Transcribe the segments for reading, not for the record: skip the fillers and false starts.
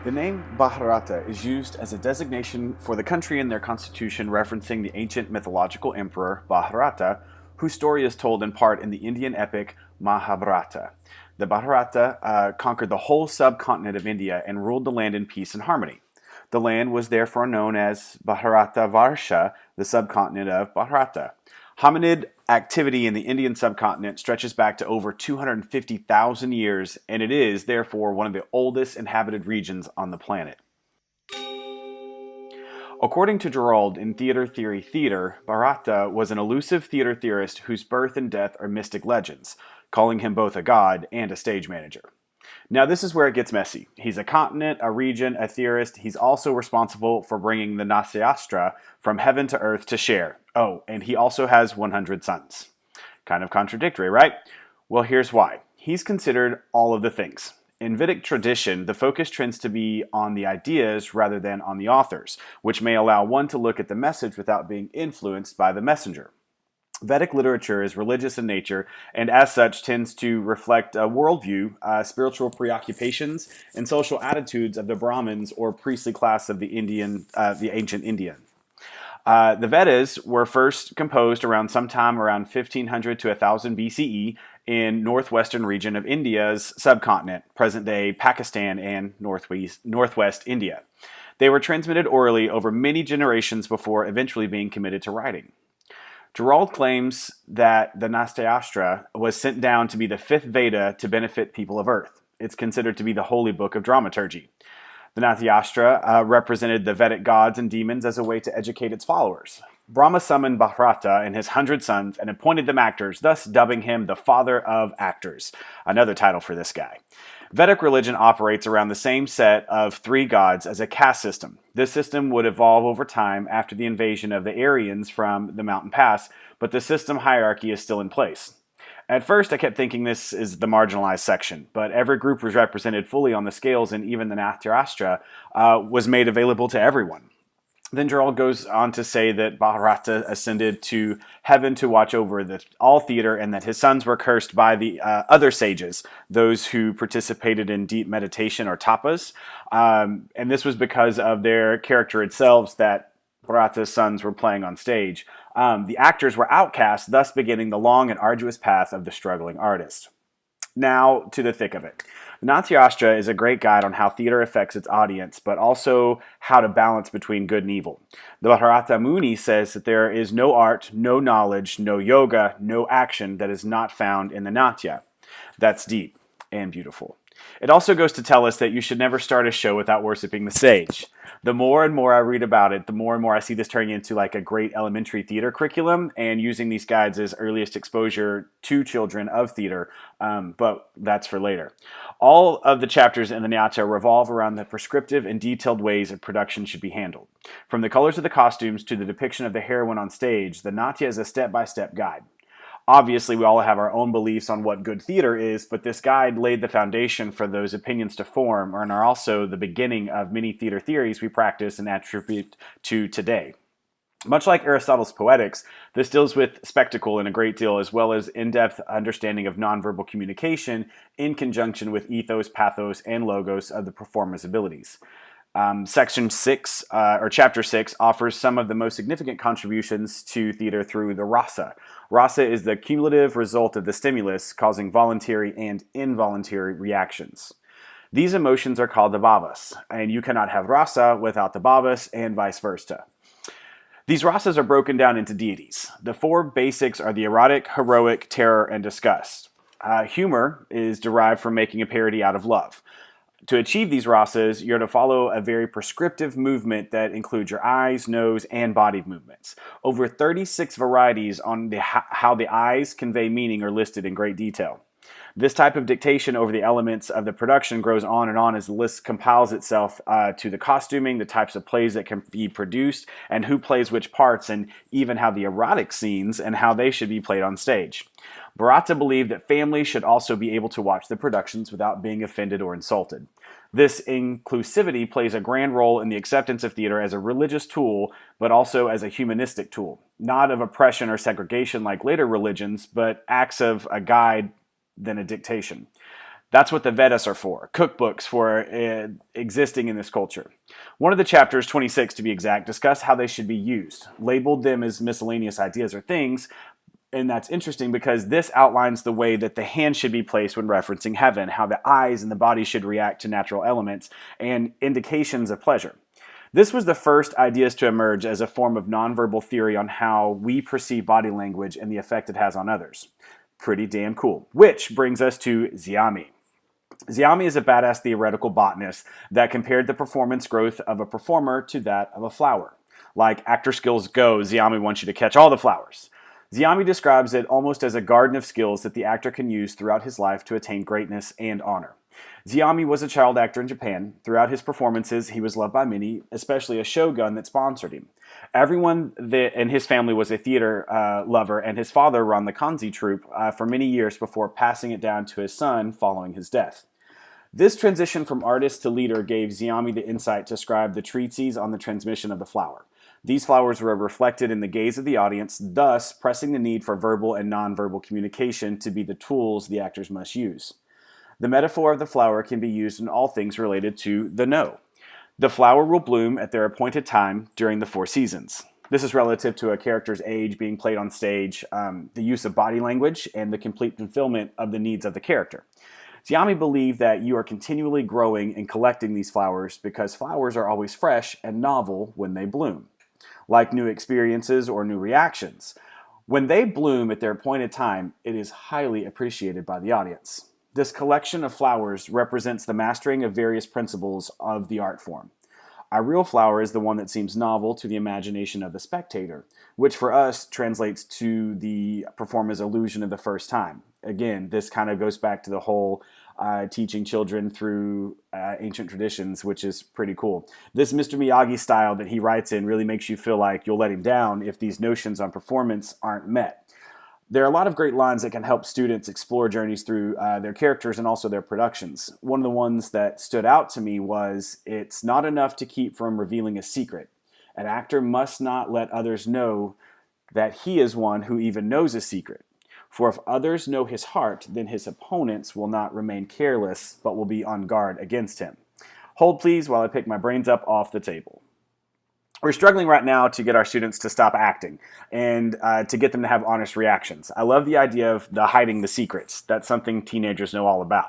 The name Bharata is used as a designation for the country in their constitution, referencing the ancient mythological emperor Bharata, whose story is told in part in the Indian epic Mahabharata. The Bharata conquered the whole subcontinent of India and ruled the land in peace and harmony. The land was therefore known as Bharata Varsha, the subcontinent of Bharata. Hominid activity in the Indian subcontinent stretches back to over 250,000 years, and it is, therefore, one of the oldest inhabited regions on the planet. According to Gerald in Theater Theory Theater, Bharata was an elusive theater theorist whose birth and death are mystic legends, calling him both a god and a stage manager. Now, this is where it gets messy. He's a continent, a region, a theorist. He's also responsible for bringing the Nasyastra from heaven to earth to share. Oh, and he also has 100 sons. Kind of contradictory, right? Well, here's why. He's considered all of the things. In Vedic tradition, the focus tends to be on the ideas rather than on the authors, which may allow one to look at the message without being influenced by the messenger. Vedic literature is religious in nature and as such tends to reflect a worldview, spiritual preoccupations, and social attitudes of the Brahmins or priestly class of the ancient Indian. The Vedas were first composed around sometime around 1500 to 1000 BCE in northwestern region of India's subcontinent, present-day Pakistan and northwest India. They were transmitted orally over many generations before eventually being committed to writing. Gerald claims that the Nastyastra was sent down to be the fifth Veda to benefit people of Earth. It's considered to be the holy book of dramaturgy. The Natyastra represented the Vedic gods and demons as a way to educate its followers. Brahma summoned Bharata and his 100 sons and appointed them actors, thus dubbing him the father of actors, another title for this guy. Vedic religion operates around the same set of three gods as a caste system. This system would evolve over time after the invasion of the Aryans from the mountain pass, but the system hierarchy is still in place. At first, I kept thinking this is the marginalized section, but every group was represented fully on the scales, and even the Natyastra was made available to everyone. Then Gerald goes on to say that Bharata ascended to heaven to watch over all theater, and that his sons were cursed by the other sages, those who participated in deep meditation or tapas. And this was because of their character itself that Bharata's sons were playing on stage. The actors were outcast, thus beginning the long and arduous path of the struggling artist. Now, to the thick of it. Natyastra is a great guide on how theater affects its audience, but also how to balance between good and evil. The Bharata Muni says that there is no art, no knowledge, no yoga, no action that is not found in the Natya. That's deep and beautiful. It also goes to tell us that you should never start a show without worshiping the sage. The more and more I read about it, the more and more I see this turning into like a great elementary theater curriculum and using these guides as earliest exposure to children of theater, but that's for later. All of the chapters in the Natya revolve around the prescriptive and detailed ways a production should be handled. From the colors of the costumes to the depiction of the heroine on stage, the Natya is a step-by-step guide. Obviously, we all have our own beliefs on what good theater is, but this guide laid the foundation for those opinions to form and are also the beginning of many theater theories we practice and attribute to today. Much like Aristotle's Poetics, this deals with spectacle in a great deal, as well as in-depth understanding of nonverbal communication in conjunction with ethos, pathos, and logos of the performer's abilities. Section 6, or Chapter 6, offers some of the most significant contributions to theater through the rasa. Rasa is the cumulative result of the stimulus causing voluntary and involuntary reactions. These emotions are called the bhavas, and you cannot have rasa without the bhavas, and vice versa. These rasas are broken down into deities. The four basics are the erotic, heroic, terror, and disgust. Humor is derived from making a parody out of love. To achieve these rasas, you're to follow a very prescriptive movement that includes your eyes, nose, and body movements. Over 36 varieties on how the eyes convey meaning are listed in great detail. This type of dictation over the elements of the production grows on and on as the list compiles itself to the costuming, the types of plays that can be produced, and who plays which parts, and even how the erotic scenes and how they should be played on stage. Bharata believed that families should also be able to watch the productions without being offended or insulted. This inclusivity plays a grand role in the acceptance of theater as a religious tool, but also as a humanistic tool, not of oppression or segregation like later religions, but acts of a guide than a dictation. That's what the Vedas are for, cookbooks for existing in this culture. One of the chapters, 26 to be exact, discuss how they should be used, labeled them as miscellaneous ideas or things, and that's interesting because this outlines the way that the hand should be placed when referencing heaven, how the eyes and the body should react to natural elements, and indications of pleasure. This was the first ideas to emerge as a form of nonverbal theory on how we perceive body language and the effect it has on others. Pretty damn cool. Which brings us to Zeami. Zeami is a badass theoretical botanist that compared the performance growth of a performer to that of a flower. Like actor skills go, Zeami wants you to catch all the flowers. Zeami describes it almost as a garden of skills that the actor can use throughout his life to attain greatness and honor. Zeami was a child actor in Japan. Throughout his performances, he was loved by many, especially a shogun that sponsored him. Everyone in his family was a theater lover, and his father ran the Kanzi troupe for many years before passing it down to his son following his death. This transition from artist to leader gave Zeami the insight to scribe the treatises on the transmission of the flower. These flowers were reflected in the gaze of the audience, thus pressing the need for verbal and nonverbal communication to be the tools the actors must use. The metaphor of the flower can be used in all things related to the no. The flower will bloom at their appointed time during the 4 seasons. This is relative to a character's age being played on stage, the use of body language, and the complete fulfillment of the needs of the character. Zeami believed that you are continually growing and collecting these flowers because flowers are always fresh and novel when they bloom. Like new experiences or new reactions. When they bloom at their appointed time, it is highly appreciated by the audience. This collection of flowers represents the mastering of various principles of the art form. A real flower is the one that seems novel to the imagination of the spectator, which for us translates to the performer's illusion of the first time. Again, this kind of goes back to the whole teaching children through ancient traditions, which is pretty cool. This Mr. Miyagi style that he writes in really makes you feel like you'll let him down if these notions on performance aren't met. There are a lot of great lines that can help students explore journeys through their characters and also their productions. One of the ones that stood out to me was, "It's not enough to keep from revealing a secret. An actor must not let others know that he is one who even knows a secret. For if others know his heart, then his opponents will not remain careless, but will be on guard against him." Hold please while I pick my brains up off the table. We're struggling right now to get our students to stop acting and to get them to have honest reactions. I love the idea of the hiding the secrets. That's something teenagers know all about.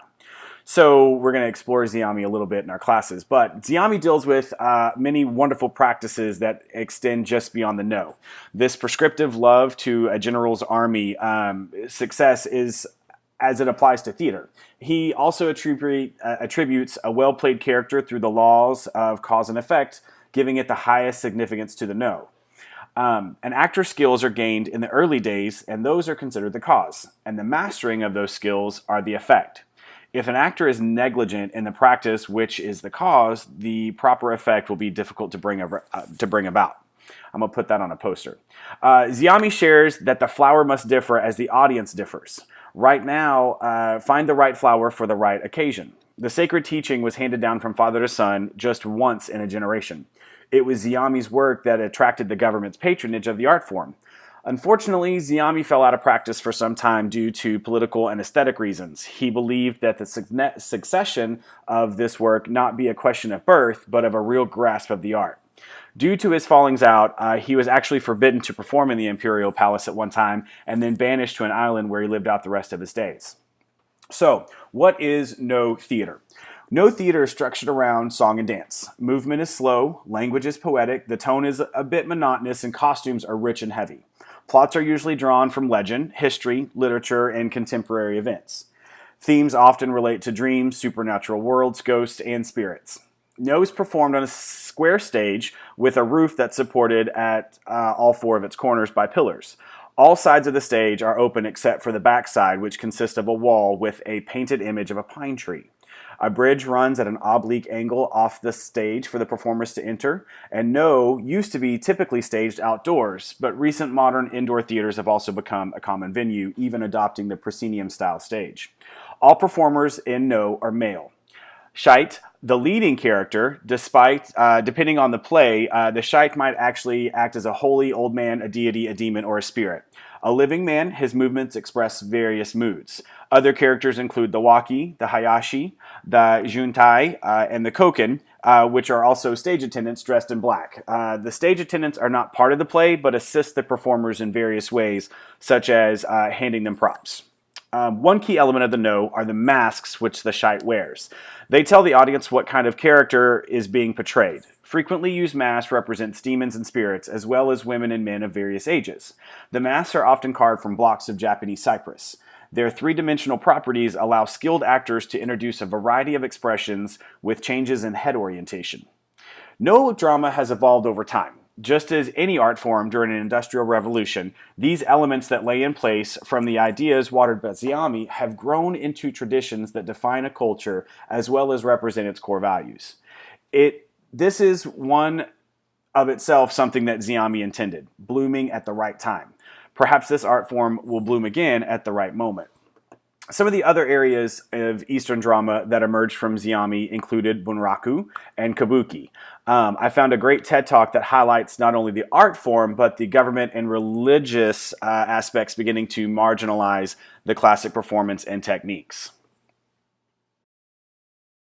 So we're going to explore Zeami a little bit in our classes. But Zeami deals with many wonderful practices that extend just beyond the no. This prescriptive love to a general's army success is as it applies to theater. He also attributes a well-played character through the laws of cause and effect, giving it the highest significance to the no. An actor's skills are gained in the early days, and those are considered the cause, and the mastering of those skills are the effect. If an actor is negligent in the practice, which is the cause, the proper effect will be difficult to bring about. I'm going to put that on a poster. Zeami shares that the flower must differ as the audience differs. Right now, find the right flower for the right occasion. The sacred teaching was handed down from father to son just once in a generation. It was Zeami's work that attracted the government's patronage of the art form. Unfortunately, Zeami fell out of practice for some time due to political and aesthetic reasons. He believed that the succession of this work not be a question of birth, but of a real grasp of the art. Due to his fallings out, he was actually forbidden to perform in the imperial palace at one time and then banished to an island where he lived out the rest of his days. So, what is No theater? No theater is structured around song and dance. Movement is slow, language is poetic, the tone is a bit monotonous, and costumes are rich and heavy. Plots are usually drawn from legend, history, literature, and contemporary events. Themes often relate to dreams, supernatural worlds, ghosts, and spirits. No is performed on a square stage with a roof that's supported at all 4 of its corners by pillars. All sides of the stage are open except for the back side, which consists of a wall with a painted image of a pine tree. A bridge runs at an oblique angle off the stage for the performers to enter, and No used to be typically staged outdoors, but recent modern indoor theaters have also become a common venue, even adopting the proscenium-style stage. All performers in No are male. Shite, the leading character, despite depending on the play, the Shite might actually act as a holy old man, a deity, a demon, or a spirit. A living man, his movements express various moods. Other characters include the Waki, the Hayashi, the Juntai, and the Koken, which are also stage attendants dressed in black. The stage attendants are not part of the play, but assist the performers in various ways, such as handing them props. One key element of the No are the masks which the Shite wears. They tell the audience what kind of character is being portrayed. Frequently used masks represent demons and spirits, as well as women and men of various ages. The masks are often carved from blocks of Japanese cypress. Their three-dimensional properties allow skilled actors to introduce a variety of expressions with changes in head orientation. No drama has evolved over time. Just as any art form during an industrial revolution, these elements that lay in place from the ideas watered by Zeami have grown into traditions that define a culture as well as represent its core values. This is one of itself something that Zeami intended, blooming at the right time. Perhaps this art form will bloom again at the right moment. Some of the other areas of Eastern drama that emerged from Zeami included bunraku and kabuki. I found a great TED Talk that highlights not only the art form, but the government and religious aspects beginning to marginalize the classic performance and techniques.